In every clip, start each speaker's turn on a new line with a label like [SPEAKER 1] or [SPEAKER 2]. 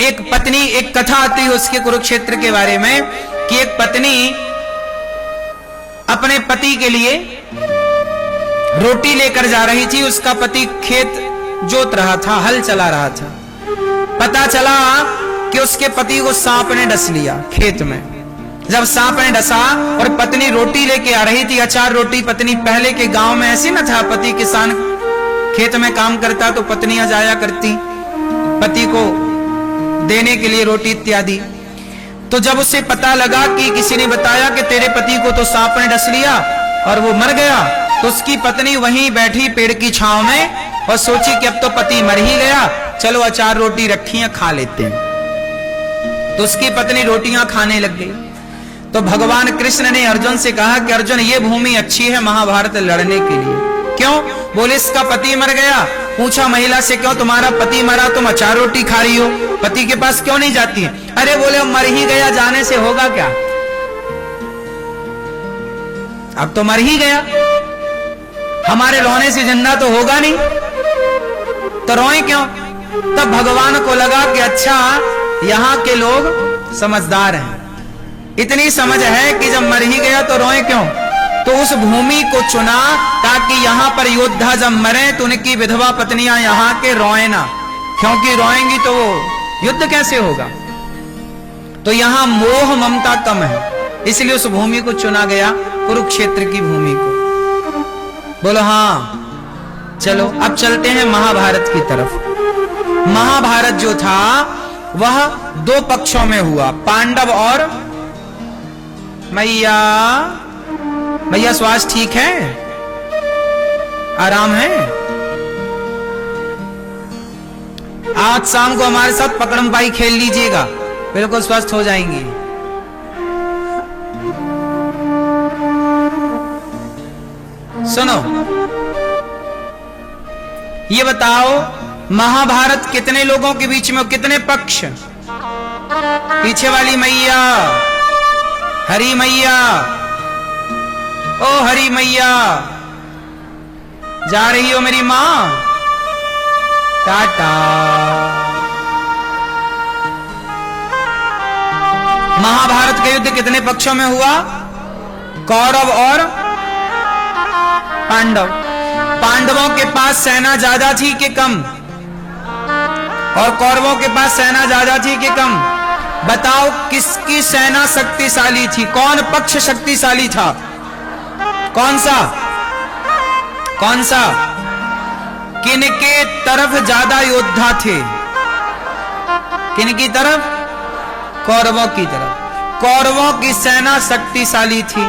[SPEAKER 1] एक पत्नी, एक कथा आती है उसके कुरुक्षेत्र के बारे में कि एक पत्नी अपने पति के लिए रोटी लेकर जा रही थी। उसका पति खेत जोत रहा था, हल चला रहा था। पता चला कि उसके पति को सांप ने डस लिया खेत में। जब सांप ने डसा और पत्नी रोटी लेके आ रही थी, अचार रोटी, पत्नी पहले के गांव में ऐसी न था, पति किसान खेत में काम करता तो पत्नियां जाया करती पति को देने के लिए रोटी इत्यादि। तो जब उसे पता लगा कि किसी ने बताया कि तेरे पति को तो सांप ने डस लिया और वो मर गया, तो उसकी पत्नी वहीं बैठी पेड़ की छांव में और सोची कि अब तो पति मर ही गया, चलो अचार रोटी रखी है, खा लेते हैं। तो उसकी पत्नी रोटियां खाने लग गई। तो भगवान कृष्ण ने अर्जुन से कहा कि अर्जुन, ये भूमि अच्छी है महाभारत लड़ने के लिए। क्यों? बोले इसका पति मर गया। पूछा महिला से, क्यों तुम्हारा पति मरा, तुम अचार रोटी खा रही हो, पति के पास क्यों नहीं जाती है? अरे बोले मर ही गया, जाने से होगा क्या, अब तो मर ही गया, हमारे रोने से जिंदा तो होगा नहीं, तो रोए क्यों? तब भगवान को लगा कि अच्छा यहां के लोग समझदार हैं, इतनी समझ है कि जब मर ही गया तो रोए क्यों। तो उस भूमि को चुना ताकि यहां पर योद्धा जब मरे तो उनकी विधवा पत्नियां यहां के रोए ना, क्योंकि रोएंगी तो वो युद्ध कैसे होगा। तो यहां मोह ममता कम है, इसलिए उस भूमि को चुना गया, कुरुक्षेत्र की भूमि को। बोलो हाँ, चलो अब चलते हैं महाभारत की तरफ। महाभारत जो था वह दो पक्षों में हुआ, पांडव और मैया। मैया स्वास्थ्य ठीक है, आराम है? आज शाम को हमारे साथ पकड़म पाई खेल लीजिएगा, बिल्कुल स्वस्थ हो जाएंगी। सुनो, ये बताओ महाभारत कितने लोगों के बीच में, कितने पक्ष? पीछे वाली मैया, हरी मैया, ओ हरी मैया, जा रही हो मेरी मां? टाटा। महाभारत का युद्ध कितने पक्षों में हुआ? कौरव और पांडव। पांडवों के पास सेना ज्यादा थी कि कम? और कौरवों के पास सेना ज्यादा थी कि कम? बताओ किसकी सेना शक्तिशाली थी? कौन पक्ष शक्तिशाली था? कौन सा? कौन सा? किनके तरफ ज्यादा योद्धा थे? किनकी तरफ? कौरवों की तरफ। कौरवों की सेना शक्तिशाली थी,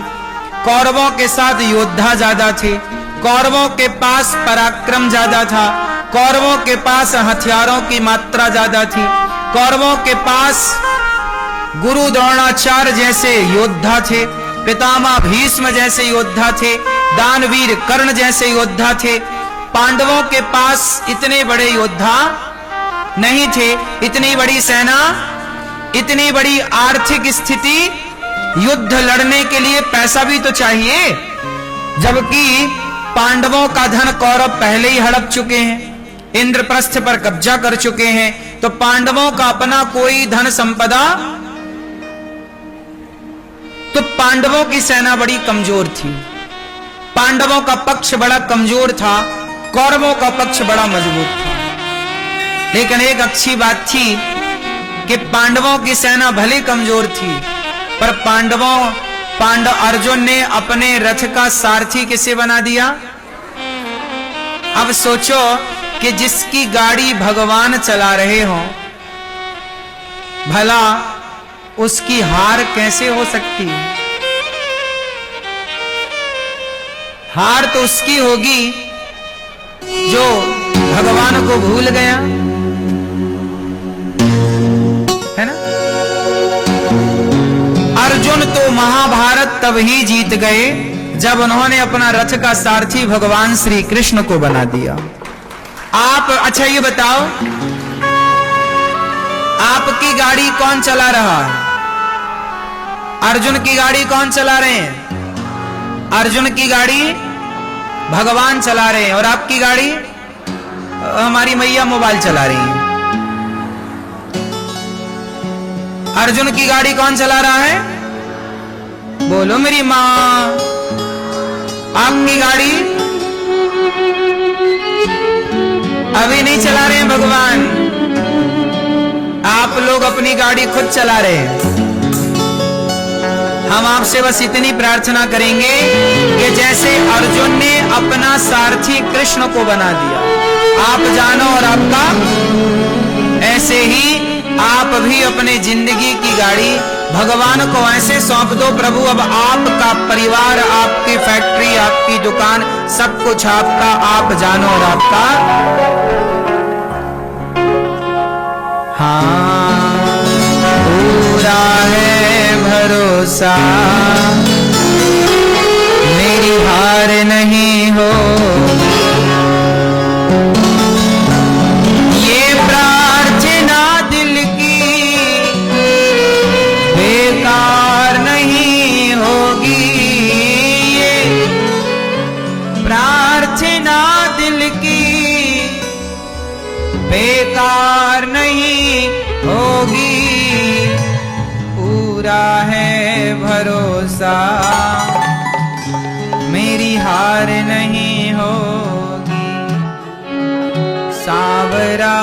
[SPEAKER 1] कौरवों के साथ योद्धा ज्यादा थे, कौरवों के पास पराक्रम ज्यादा था, कौरवों के पास हथियारों की मात्रा ज्यादा थी, कौरवों के पास गुरु द्रोणाचार्य जैसे योद्धा थे, पितामह भीष्म जैसे योद्धा थे, दानवीर कर्ण जैसे योद्धा थे। पांडवों के पास इतने बड़े योद्धा नहीं थे, इतनी बड़ी सेना, इतनी बड़ी आर्थिक स्थिति, युद्ध लड़ने के लिए पैसा भी तो चाहिए, जबकि पांडवों का धन कौरव पहले ही हड़प चुके हैं, इंद्रप्रस्थ पर कब्जा कर चुके हैं। तो पांडवों का अपना कोई धन संपदा, तो पांडवों की सेना बड़ी कमजोर थी, पांडवों का पक्ष बड़ा कमजोर था, कौरवों का पक्ष बड़ा मजबूत था। लेकिन एक अच्छी बात थी कि पांडवों की सेना भले कमजोर थी, पर पांडव अर्जुन ने अपने रथ का सारथी किसे बना दिया? अब सोचो कि जिसकी गाड़ी भगवान चला रहे हो, भला उसकी हार कैसे हो सकती है? हार तो उसकी होगी जो भगवान को भूल गया, है ना? अर्जुन तो महाभारत तब ही जीत गए जब उन्होंने अपना रथ का सारथी भगवान श्री कृष्ण को बना दिया। आप अच्छा ये बताओ, आपकी गाड़ी कौन चला रहा है? अर्जुन की गाड़ी कौन चला रहे हैं? अर्जुन की गाड़ी भगवान चला रहे हैं, और आपकी गाड़ी हमारी मैया मोबाइल चला रही है। अर्जुन की गाड़ी कौन चला रहा है? बोलो मेरी मां। आपकी गाड़ी अभी नहीं चला रहे हैं भगवान, आप लोग अपनी गाड़ी खुद चला रहे हैं। हम आपसे बस इतनी प्रार्थना करेंगे कि जैसे अर्जुन ने अपना सारथी कृष्ण को बना दिया, आप जानो और आपका, ऐसे ही आप भी अपने जिंदगी की गाड़ी भगवान को ऐसे सौंप दो, प्रभु अब आपका परिवार, आपकी फैक्ट्री, आपकी दुकान, सब कुछ आपका, आप जानो और आपका। हाँ, पूरा है भरोसा, मेरी हार नहीं हो, ये प्रार्थना दिल की बेकार नहीं होगी, ये प्रार्थना दिल की बेकार नहीं होगी, पूरा है भरोसा, मेरी हार नहीं होगी। सावरा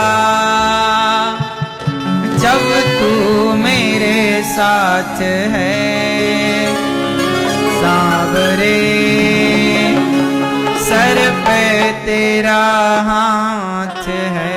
[SPEAKER 1] जब तू मेरे साथ है, सावरे सर पे तेरा हाथ है।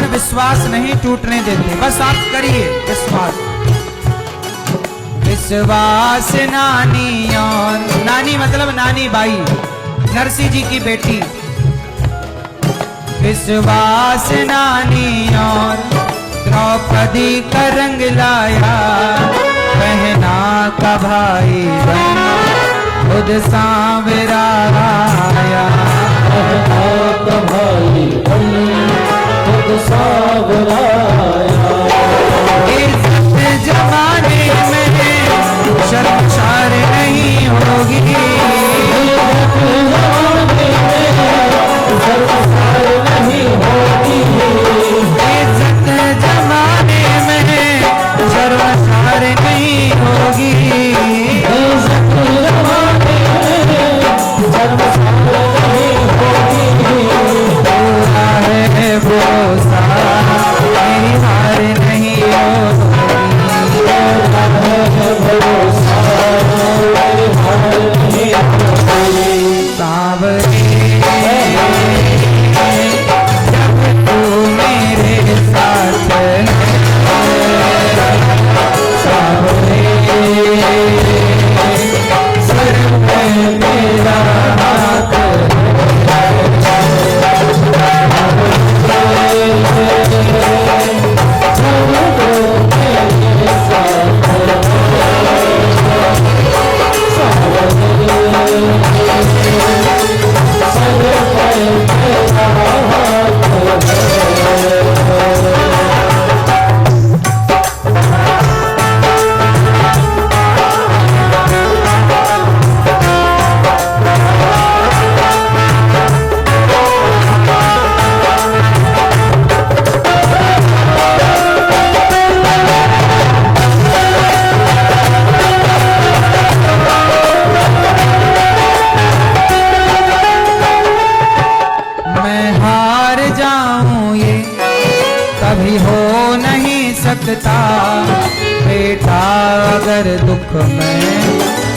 [SPEAKER 2] विश्वास नहीं टूटने देते, बस आप करिए विश्वास। विश्वास नानी, और नानी मतलब नानी बाई, नरसिंह जी की बेटी। विश्वास नानी और द्रौपदी का रंग लाया, पहना का भाई बन खुद सांवरा आया, का भाई बन खुद सांवरा आया। इस जमाने में शर्मसार नहीं होगी, सकता, बेटा अगर दुख में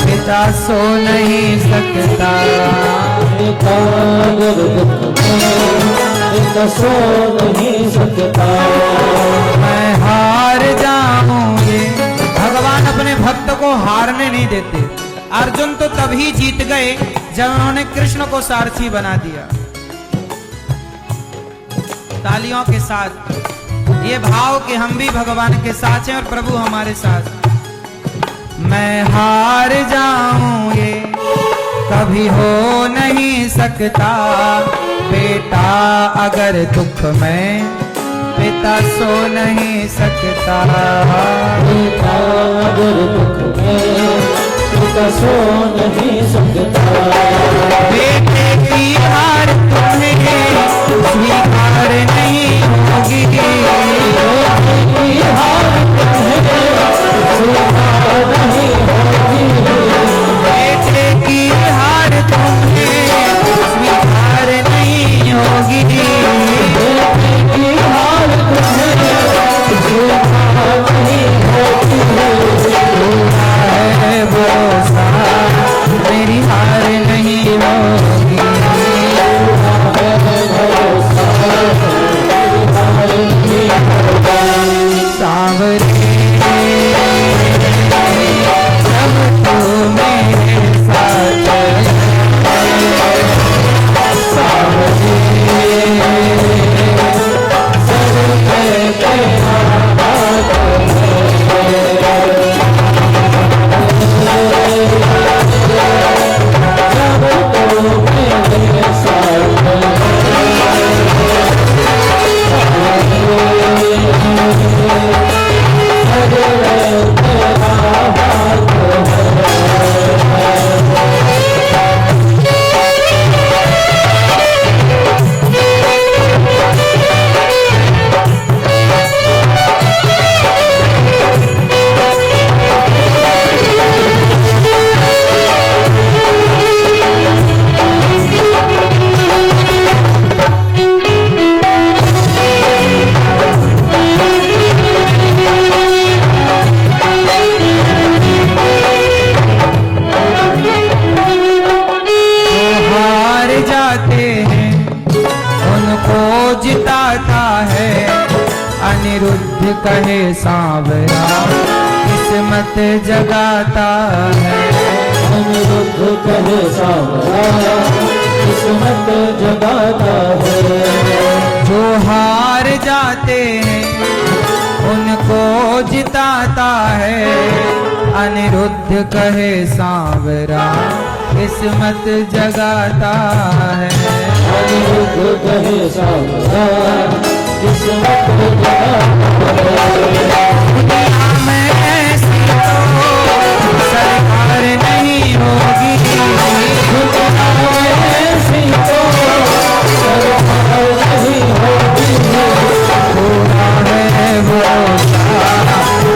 [SPEAKER 2] पिता सो नहीं सकता।
[SPEAKER 3] बेटा अगर दुख में पिता सो नहीं सकता।
[SPEAKER 2] मैं हार जाऊंगे। भगवान अपने भक्त को हारने नहीं देते। अर्जुन तो तभी जीत गए जब उन्होंने कृष्ण को सारथी बना दिया। तालियों के साथ ये भाव कि हम भी भगवान के साथ हैं और प्रभु हमारे साथ। मैं हार जाऊंगे कभी हो नहीं सकता, बेटा अगर दुख में पिता सो नहीं सकता।
[SPEAKER 3] बेटा अगर दुख में पिता सो नहीं सकता।
[SPEAKER 2] बेटे की हार तुम्हें स्वीकार नहीं होगी।
[SPEAKER 3] बेटे की हार तुम्हें स्वीकार नहीं होगी।
[SPEAKER 2] बेटे की हार तुम्हें स्वीकार नहीं होगी।
[SPEAKER 3] बेटे की हार तुम्हें स्वीकार नहीं होगी।
[SPEAKER 2] है भरोसा मेरी हार नहीं होगी। सांवरे जब तू मेरे साथ सांवरे अनिरुद्ध कहे सांवरा किस्मत जगाता है।
[SPEAKER 3] अनिरुद्ध कहे सांवरा किस्मत जगाता है।
[SPEAKER 2] जो हार जाते हैं उनको जिताता है। अनिरुद्ध कहे सांवरा किस्मत जगाता है।
[SPEAKER 3] अनिरुद्ध कहे सांवरा किस्मत जगाता है।
[SPEAKER 2] दुनिया में ऐसी तो सरकार नहीं होगी।
[SPEAKER 3] दुनिया में ऐसी तो सरकार नहीं होगी।
[SPEAKER 2] पूरा है भरोसा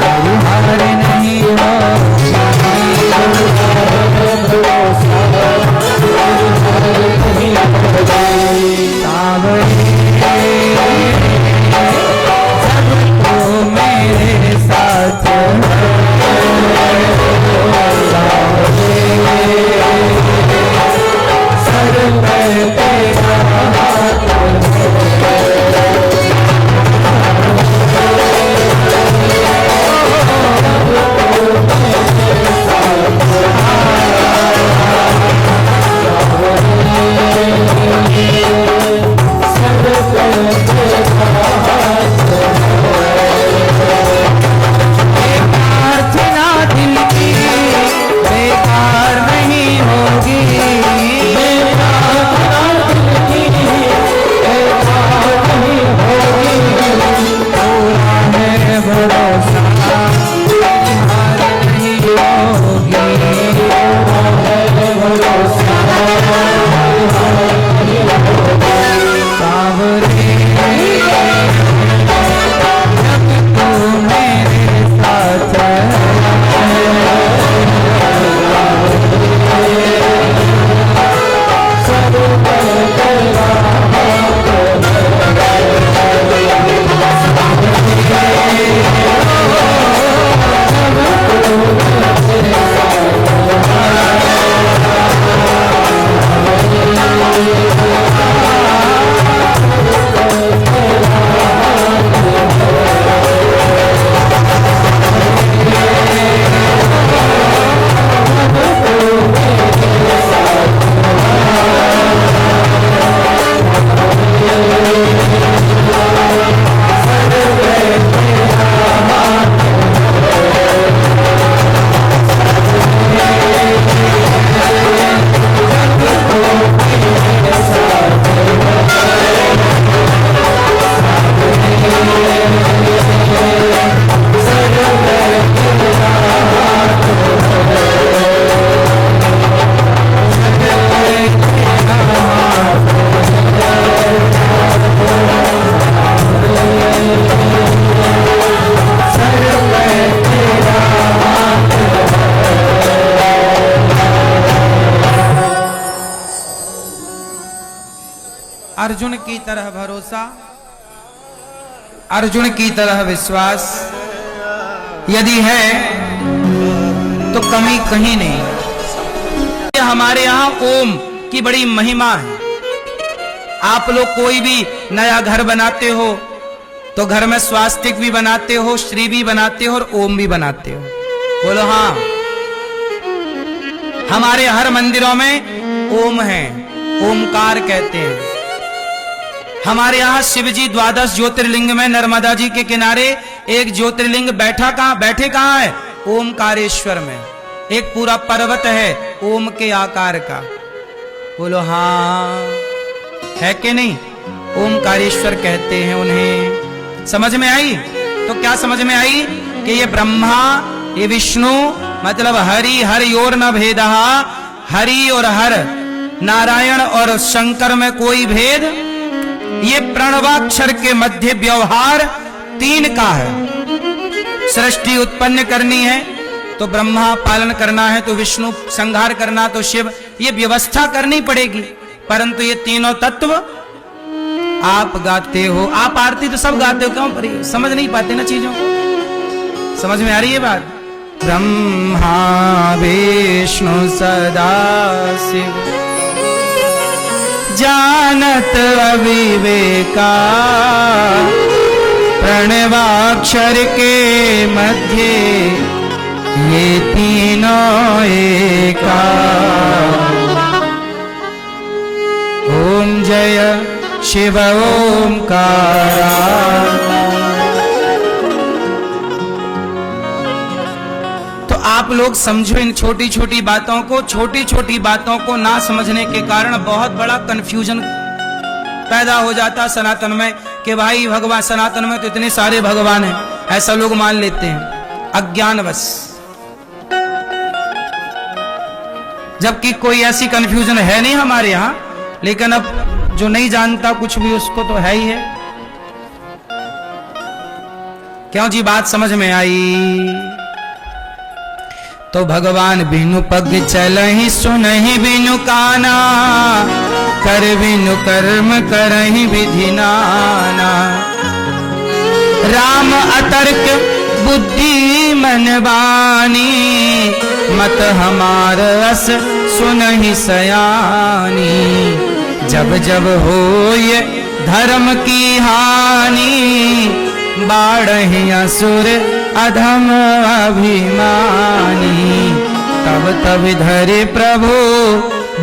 [SPEAKER 2] मेरी हार नहीं होगी। सांवरे जब तू मेरे साथ सर पे तेरा हाथ प्रार्थना दिल की बेकार नहीं होगी। पूरा है भरोसा मेरी हार नहीं होगी। सांवरे जब तू मेरे साथ अर्जुन की तरह भरोसा, अर्जुन की तरह विश्वास यदि है तो कमी कहीं नहीं। हमारे यहाँ ओम की बड़ी महिमा है। आप लोग कोई भी नया घर बनाते हो तो घर में स्वास्तिक भी बनाते हो, श्री भी बनाते हो और ओम भी बनाते हो। बोलो हाँ। हमारे हर मंदिरों में ओम है, ओमकार कहते हैं। हमारे यहाँ शिव जी 12 ज्योतिर्लिंग में नर्मदा जी के किनारे एक ज्योतिर्लिंग बैठे कहाँ है? ओमकारेश्वर में। एक पूरा पर्वत है ओम के आकार का। बोलो हाँ, है कि नहीं? ओमकारेश्वर कहते हैं उन्हें। समझ में आई? तो क्या समझ में आई कि ये ब्रह्मा, ये विष्णु, मतलब हरि हर योर न भेदः, हरि और हर, नारायण और शंकर में कोई भेद, ये प्रणवाक्षर के मध्य व्यवहार 3 का है। सृष्टि उत्पन्न करनी है तो ब्रह्मा, पालन करना है तो विष्णु, संहार करना तो शिव, ये व्यवस्था करनी पड़ेगी। परंतु ये तीनों तत्व आप गाते हो। आप आरती तो सब गाते हो, क्यों पर समझ नहीं पाते ना चीजों को? समझ में आ रही है बात? ब्रह्मा विष्णु सदा शिव जानत अविवेका, प्रणवाक्षर के मध्य ये तीनों एका। ओम जय शिव ओमकारा। तो आप लोग समझो इन छोटी छोटी बातों को ना समझने के कारण बहुत बड़ा कंफ्यूजन पैदा हो जाता सनातन में कि भाई भगवान, सनातन में तो इतने सारे भगवान हैं, ऐसा लोग मान लेते हैं अज्ञानवश। जबकि कोई ऐसी कंफ्यूजन है नहीं हमारे यहाँ, लेकिन अब जो नहीं जानता कुछ भी उसको तो है ही है। क्यों जी? बात समझ में आई? तो भगवान बिनु पग चलहि, सुनहि बिनु काना, कर बिनु कर्म करहि विधि नाना। राम अतर्क बुद्धि मन बानी, मत हमार अस सुनहि सयानी। जब जब होय धर्म की हानि, बाढ़हि असुर अधम अभिमानी। तब तब धरे प्रभु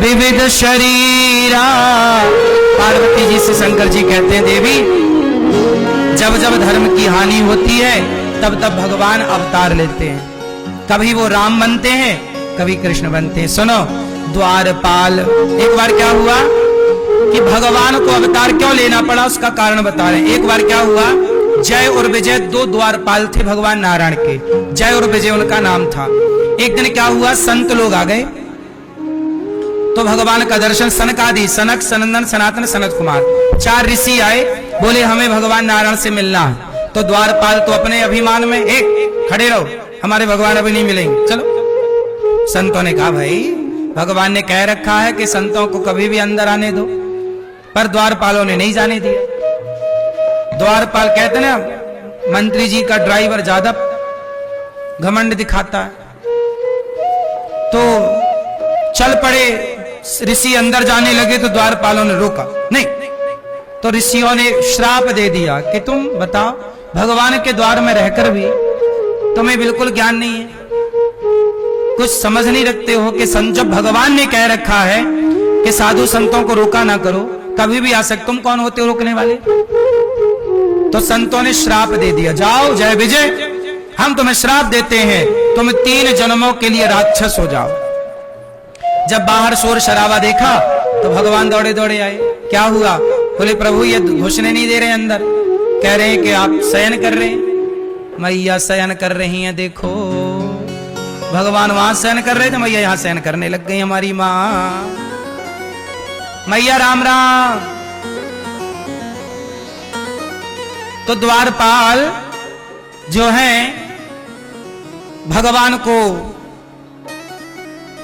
[SPEAKER 2] विविध शरीरा। पार्वती जी से शंकर जी कहते हैं, देवी जब जब धर्म की हानि होती है तब तब भगवान अवतार लेते हैं। कभी वो राम बनते हैं, कभी कृष्ण बनते हैं। सुनो, द्वारपाल, एक बार क्या हुआ कि भगवान को अवतार क्यों लेना पड़ा, उसका कारण बता रहे हैं। एक बार क्या हुआ, जय और विजय 2 द्वारपाल थे भगवान नारायण के। जय और विजय उनका नाम था। एक दिन क्या हुआ, संत लोग आ गए तो भगवान का दर्शन, सनकादि, सनक, सनंदन, सनातन, सनत कुमार, 4 ऋषि आए, बोले हमें भगवान नारायण से मिलना है। तो द्वारपाल तो अपने अभिमान में, एक खड़े रहो, हमारे भगवान अभी नहीं मिलेंगे, चलो। संतों ने कहा भाई भगवान ने कह रखा है कि संतों को कभी भी अंदर आने दो, पर द्वारपालों ने नहीं जाने दिया। द्वारपाल कहते ना, मंत्री जी का ड्राइवर ज्यादा घमंड दिखाता है, तो चल पड़े ऋषि, अंदर जाने लगे तो द्वारपालों ने रोका नहीं। तो ऋषियों ने श्राप दे दिया कि तुम बताओ, भगवान के द्वार में रहकर भी तुम्हें बिल्कुल ज्ञान नहीं है, कुछ समझ नहीं रखते हो कि जब भगवान ने कह रखा है कि साधु संतों को रोका ना करो, कभी भी आ सकते, तुम कौन होते हो रोकने वाले? तो संतों ने श्राप दे दिया, जाओ जय विजय, हम तुम्हें श्राप देते हैं, तुम 3 जन्मों के लिए राक्षस हो जाओ। जब बाहर शोर शराबा देखा तो भगवान दौड़े दौड़े आए। क्या हुआ? बोले प्रभु ये घुसने नहीं दे रहे अंदर, कह रहे हैं कि आप शयन कर रहे हैं। मैया शयन कर रही हैं, देखो भगवान वहां शयन कर रहे थे, मैया यहां शयन करने लग गई हमारी माँ। मैया राम राम। तो द्वारपाल जो है भगवान को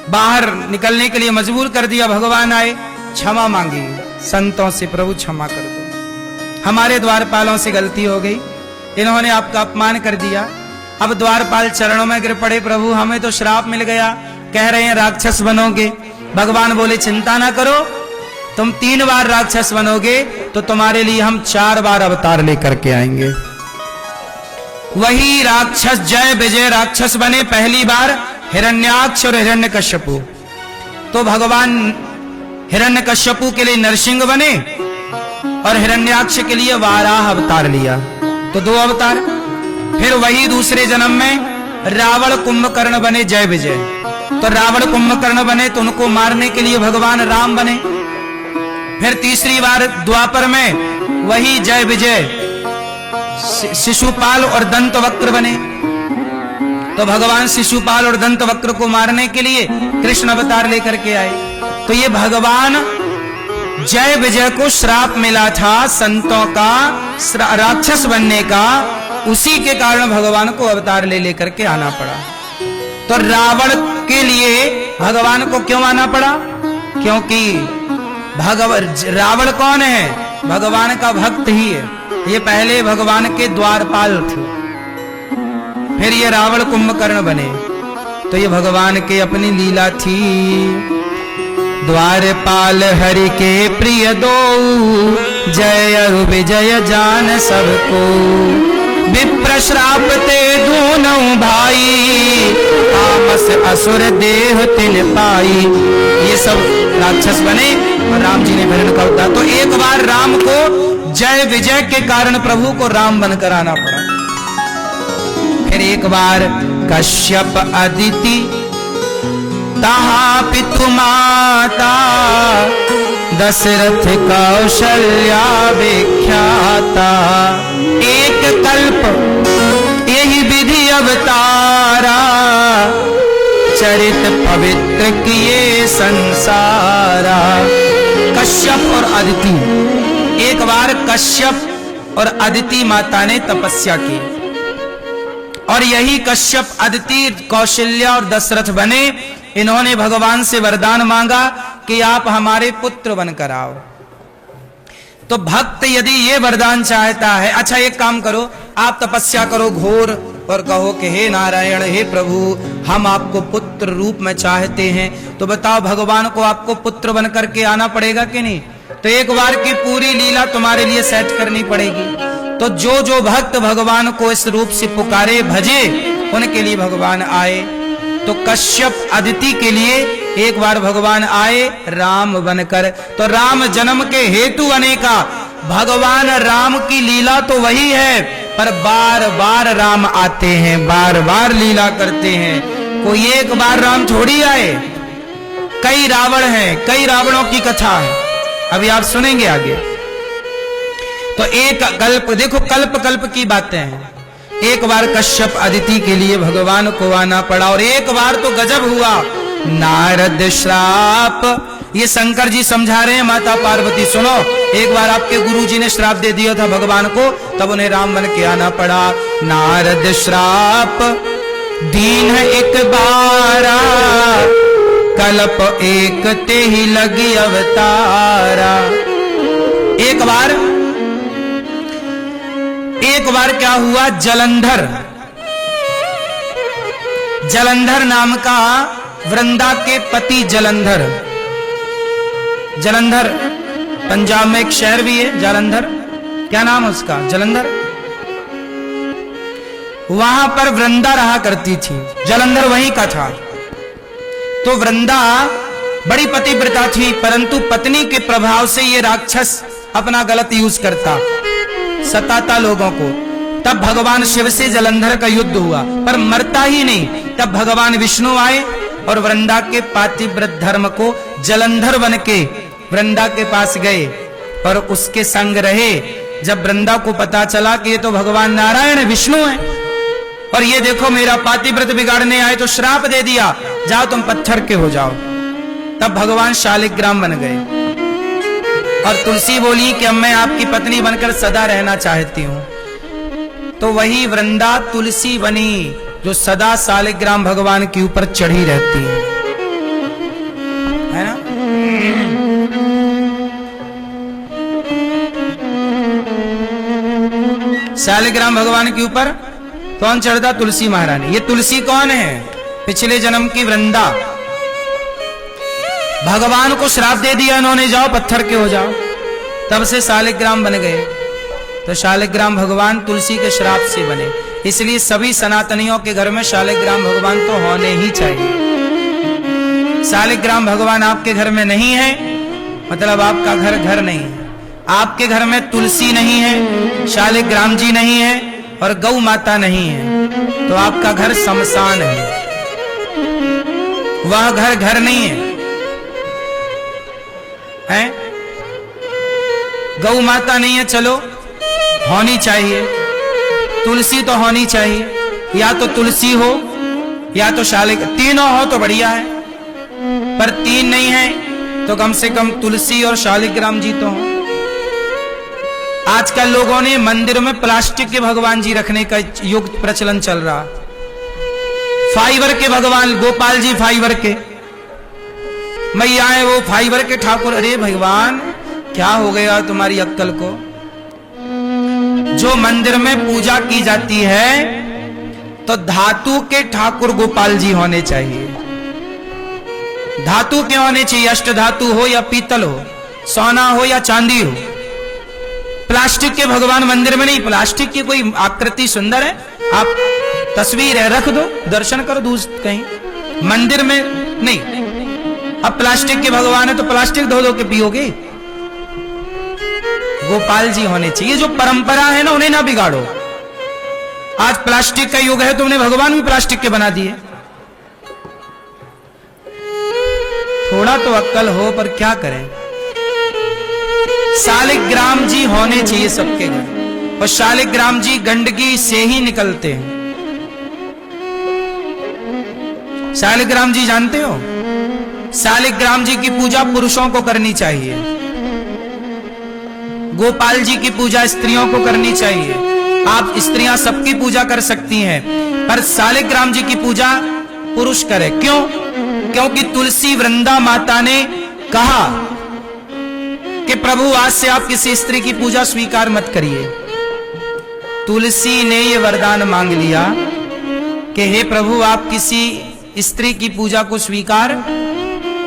[SPEAKER 2] बाहर निकलने के लिए मजबूर कर दिया। भगवान आए, क्षमा मांगी,
[SPEAKER 1] संतों से प्रभु क्षमा कर दो, हमारे द्वारपालों से गलती हो गई, इन्होंने आपका अपमान कर दिया। अब द्वारपाल चरणों में गिर पड़े, प्रभु हमें तो श्राप मिल गया, कह रहे हैं राक्षस बनोगे। भगवान बोले चिंता ना करो, तुम 3 बार राक्षस बनोगे तो तुम्हारे लिए हम 4 बार अवतार लेकर के आएंगे। वही राक्षस जय विजय राक्षस बने, पहली बार हिरण्याक्ष और हिरण्यकश्यपु। तो भगवान हिरण्यकश्यपु के लिए नरसिंह बने और हिरण्याक्ष के लिए वाराह अवतार लिया, तो 2 अवतार। फिर वही दूसरे जन्म में रावण कुंभकर्ण बने जय विजय, तो रावण कुंभकर्ण बने तो उनको मारने के लिए भगवान राम बने। फिर तीसरी बार द्वापर में वही जय विजय शिशुपाल और दंतवक्र बने, तो भगवान शिशुपाल और दंतवक्र को मारने के लिए कृष्ण अवतार लेकर के आए। तो ये भगवान जय विजय को श्राप मिला था संतों का राक्षस बनने का, उसी के कारण भगवान को अवतार ले लेकर के आना पड़ा। तो रावण के लिए भगवान को क्यों आना पड़ा? क्योंकि रावण कौन है? भगवान का भक्त ही है। ये पहले भगवान के द्वारपाल थे, फिर ये रावण कुंभकर्ण बने। तो ये भगवान के अपनी लीला थी। द्वारपाल हरि के प्रिय दो, जय अरु विजय जान सबको। विप्र श्राप ते दूनों भाई, तामस असुर देह तिन पाई। ये सब राक्षस बने और राम जी ने हिरण का उद्धार। तो एक बार राम को जय विजय के कारण प्रभु को राम बनकर आना पड़ा। फिर एक बार कश्यप अदिति तहा पितु माता, दशरथ कौशल्या विख्याता। एक कल्प यही विधि अवतारा, चरित पवित्र किए संसारा। कश्यप और अदिति, एक बार कश्यप और अदिति माता ने तपस्या की और यही कश्यप, अदिति, कौशल्या और दशरथ बने। इन्होंने भगवान से वरदान मांगा कि आप हमारे पुत्र बनकर आओ। तो भक्त यदि ये वरदान चाहता है, अच्छा एक काम करो, आप तपस्या करो घोर और कहो कि हे नारायण, हे प्रभु, हम आपको पुत्र रूप में चाहते हैं। तो बताओ भगवान को आपको पुत्र बनकर के आना पड़ेगा कि नहीं? तो एक बार की पूरी लीला तुम्हारे लिए सेट करनी पड़ेगी। तो जो जो भक्त भगवान को इस रूप से पुकारे भजे, उनके लिए भगवान आए। तो कश्यप अदिति के लिए एक बार भगवान आए राम बनकर। तो राम जन्म के हेतु अनेका, भगवान राम की लीला तो वही है, पर बार बार राम आते हैं, बार बार लीला करते हैं। कोई एक बार राम थोड़ी आए, कई रावण हैं, कई रावणों की कथा है, अभी आप सुनेंगे आगे। तो एक कल्प, देखो कल्प कल्प की बातें हैं। एक बार कश्यप अदिति के लिए भगवान को आना पड़ा और एक बार तो गजब हुआ, नारद श्राप। ये शंकर जी समझा रहे हैं माता पार्वती, सुनो, एक बार आपके गुरुजी ने श्राप दे दिया था भगवान को, तब उन्हें राम बन के आना पड़ा। नारद श्राप दीन एक बारा, कल्प एक ते ही लगी अवतारा। एक बार क्या हुआ, जलंधर नाम का वृंदा के पति जलंधर पंजाब में एक शहर भी है जालंधर, क्या नाम है उसका? जलंधर। वहां पर वृंदा रहा करती थी, जलंधर वहीं का था। तो वृंदा बड़ी पतिव्रता थी, परंतु पत्नी के प्रभाव से ये राक्षस अपना गलत यूज करता, सताता लोगों को। तब भगवान शिव से जलंधर का युद्ध हुआ, पर मरता ही नहीं। तब भगवान विष्णु आए और वृंदा के पातिव्रत धर्म को जलंधर बन के वृंदा के पास गए और उसके संग रहे। जब वृंदा को पता चला कि ये तो भगवान नारायण विष्णु है और ये देखो मेरा पातिव्रत बिगाड़ने आए, तो श्राप दे दिया, जाओ तुम पत्थर के हो जाओ। तब भगवान शालिग्राम बन गए और तुलसी बोली कि अब मैं आपकी पत्नी बनकर सदा रहना चाहती हूं। तो वही वृंदा तुलसी बनी जो सदा शालिग्राम भगवान के ऊपर चढ़ी रहती है ना। शालिग्राम भगवान के ऊपर कौन चढ़ता? तुलसी महारानी। ये तुलसी कौन है? पिछले जन्म की वृंदा। भगवान को श्राप दे दिया इन्होंने, जाओ पत्थर के हो जाओ, तब से शालिग्राम बन गए। तो शालिग्राम भगवान तुलसी के श्राप से बने, इसलिए सभी सनातनियों के घर में शालिग्राम भगवान तो होने ही चाहिए। शालिग्राम भगवान आपके घर में नहीं है मतलब आपका घर घर नहीं है। आपके घर में तुलसी नहीं है, शालिग्राम जी नहीं है और गौ माता नहीं है, तो आपका घर शमशान है, वह घर घर नहीं है, हैं? गौ माता नहीं है, चलो होनी चाहिए, तुलसी तो होनी चाहिए, या तो तुलसी हो या तो शालिग्राम, तीनों हो तो बढ़िया है, पर तीन नहीं है तो कम से कम तुलसी और शालिग्राम जी तो हो। आजकल लोगों ने मंदिर में प्लास्टिक के भगवान जी रखने का युग प्रचलन चल रहा, फाइबर के भगवान, गोपाल जी फाइबर के, मैया है वो फाइबर के ठाकुर। अरे भगवान क्या हो गया तुम्हारी अक्कल को? जो मंदिर में पूजा की जाती है तो धातु के ठाकुर गोपाल जी होने चाहिए। धातु के होने चाहिए, अष्ट धातु हो या पीतल हो, सोना हो या चांदी हो। प्लास्टिक के भगवान मंदिर में नहीं। प्लास्टिक की कोई आकृति सुंदर है, आप तस्वीर है रख दो, दर्शन कर दो कहीं, मंदिर में नहीं। अब प्लास्टिक के भगवान है तो प्लास्टिक धो धो के पियोगे? गोपाल जी होने चाहिए। जो परंपरा है ना उन्हें ना बिगाड़ो। आज प्लास्टिक का युग है तो उन्हें भगवान भी प्लास्टिक के बना दिए। थोड़ा तो अक्ल हो, पर क्या करें। शालिग्राम जी होने चाहिए सबके घर, और शालिग्राम जी गंदगी से ही निकलते हैं। शालिग्राम जी जानते हो? शालिग्राम जी की पूजा पुरुषों को करनी चाहिए, गोपाल जी की पूजा स्त्रियों को करनी चाहिए। आप स्त्रियां सबकी पूजा कर सकती हैं, पर शालिग्राम जी की पूजा पुरुष करे। क्यों? क्योंकि तुलसी वृंदा माता ने कहा कि प्रभु आज से आप किसी स्त्री की पूजा स्वीकार मत करिए। तुलसी ने ये वरदान मांग लिया कि हे प्रभु आप किसी स्त्री की पूजा को स्वीकार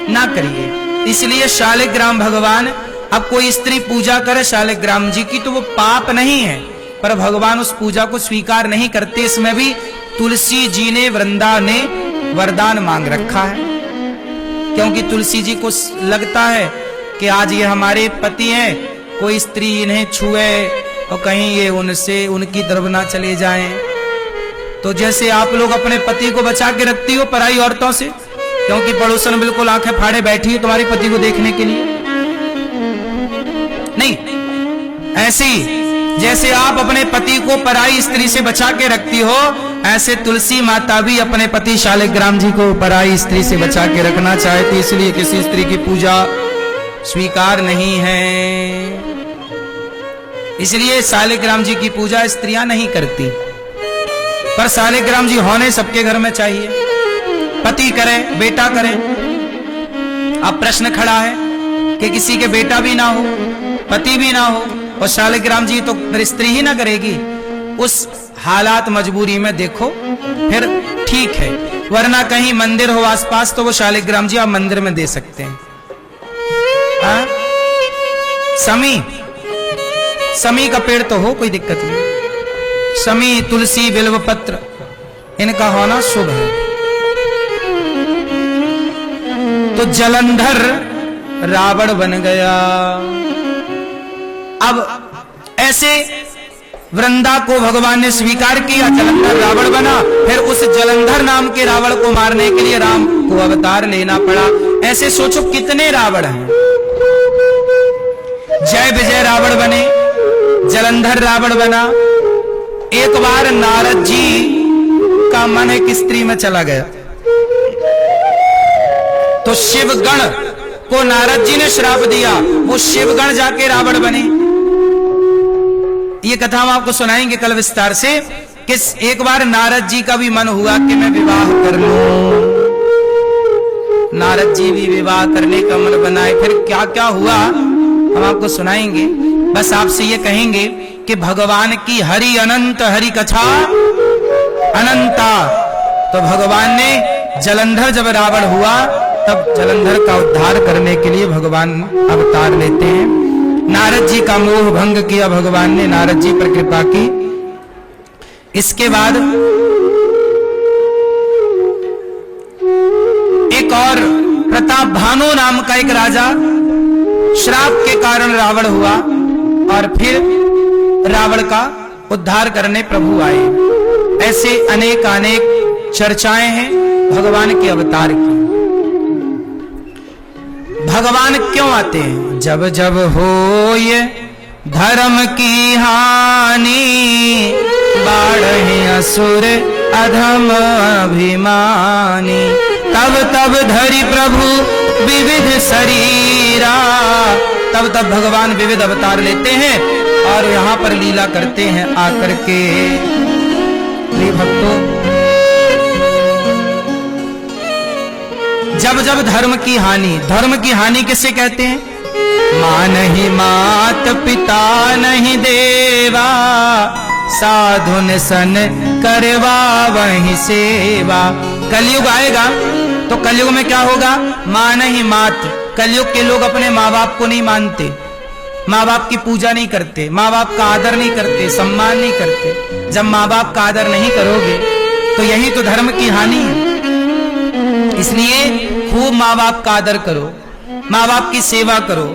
[SPEAKER 1] ना करिए। इसलिए शालिग्राम भगवान, अब कोई स्त्री पूजा करे शालिग्राम जी की तो वो पाप नहीं है, पर भगवान उस पूजा को स्वीकार नहीं करते। इसमें भी तुलसी जी ने, वृंदा ने वरदान मांग रखा है, क्योंकि तुलसी जी को लगता है कि आज ये हमारे पति हैं, कोई स्त्री इन्हें छुए और कहीं ये उनसे उनकी तरफ ना चले जाएं। तो जैसे आप लोग अपने पति को बचा के रखती हो पराई औरतों से, क्योंकि पड़ोसन बिल्कुल आंखें फाड़े बैठी है तुम्हारे पति को देखने के लिए, नहीं, ऐसे ही जैसे आप अपने पति को पराई स्त्री से बचा के रखती हो, ऐसे तुलसी माता भी अपने पति शालिग्राम जी को पराई स्त्री से बचा के रखना चाहती, इसलिए किसी स्त्री की पूजा स्वीकार नहीं है। इसलिए शालिग्राम जी की पूजा स्त्रियां नहीं करती, पर शालिग्राम जी होने सबके घर में चाहिए। पति करे, बेटा करे। अब प्रश्न खड़ा है कि किसी के बेटा भी ना हो, पति भी ना हो, और शालिग्राम जी तो फिर स्त्री ही ना करेगी। उस हालात मजबूरी में देखो फिर ठीक है, वरना कहीं मंदिर हो आसपास तो वो शालिग्राम जी आप मंदिर में दे सकते हैं। हाँ? समी का पेड़ तो हो, कोई दिक्कत नहीं। समी, तुलसी, बिल्वपत्र इनका होना शुभ है। तो जलंधर रावण बन गया। अब ऐसे वृंदा को भगवान ने स्वीकार किया, जलंधर रावण बना। फिर उस जलंधर नाम के रावण को मारने के लिए राम को अवतार लेना पड़ा। ऐसे सोचो कितने रावण हैं। जय विजय रावण बने, जलंधर रावण बना। एक बार नारद जी का मन एक स्त्री में चला गया, तो शिवगण को नारद जी ने श्राप दिया, वो शिवगण जाके रावण बने। ये कथा हम आपको सुनाएंगे कल विस्तार से। कि एक बार नारद जी का भी मन हुआ कि मैं विवाह कर लूं। नारद जी भी विवाह करने का मन बनाए। फिर क्या क्या हुआ हम आपको सुनाएंगे। बस आपसे ये कहेंगे कि भगवान की हरि अनंत हरि कथा अनंता। तो भगवान ने जलंधर जब रावण हुआ तब जलंधर का उद्धार करने के लिए भगवान अवतार लेते हैं। नारद जी का मोह भंग किया भगवान ने, नारद जी पर कृपा की। इसके बाद एक और प्रताप भानु नाम का एक राजा, श्राप के कारण रावण हुआ और फिर रावण का उद्धार करने प्रभु आए। ऐसे अनेक अनेक चर्चाएं हैं भगवान के अवतार की। भगवान क्यों आते हैं? जब जब हो ये धर्म की हानि, बाढ़े असुर अधम अभिमानी, तब तब धरि प्रभु विविध शरीरा। तब तब भगवान विविध अवतार लेते हैं और यहाँ पर लीला करते हैं आकर के। प्रिय भक्तों, जब जब धर्म की हानि किसे कहते हैं? मां नहीं मात, पिता नहीं देवा, साधु ने सन करवा वही सेवा। कलयुग आएगा तो कलयुग में क्या होगा? मां नहीं मात। कलयुग के लोग अपने माँ बाप को नहीं मानते, माँ बाप की पूजा नहीं करते, माँ बाप का आदर नहीं करते, सम्मान नहीं करते। जब माँ बाप का आदर नहीं करोगे तो यही तो धर्म की हानि है। इसलिए खूब माँ बाप का आदर करो, माँ बाप की सेवा करो,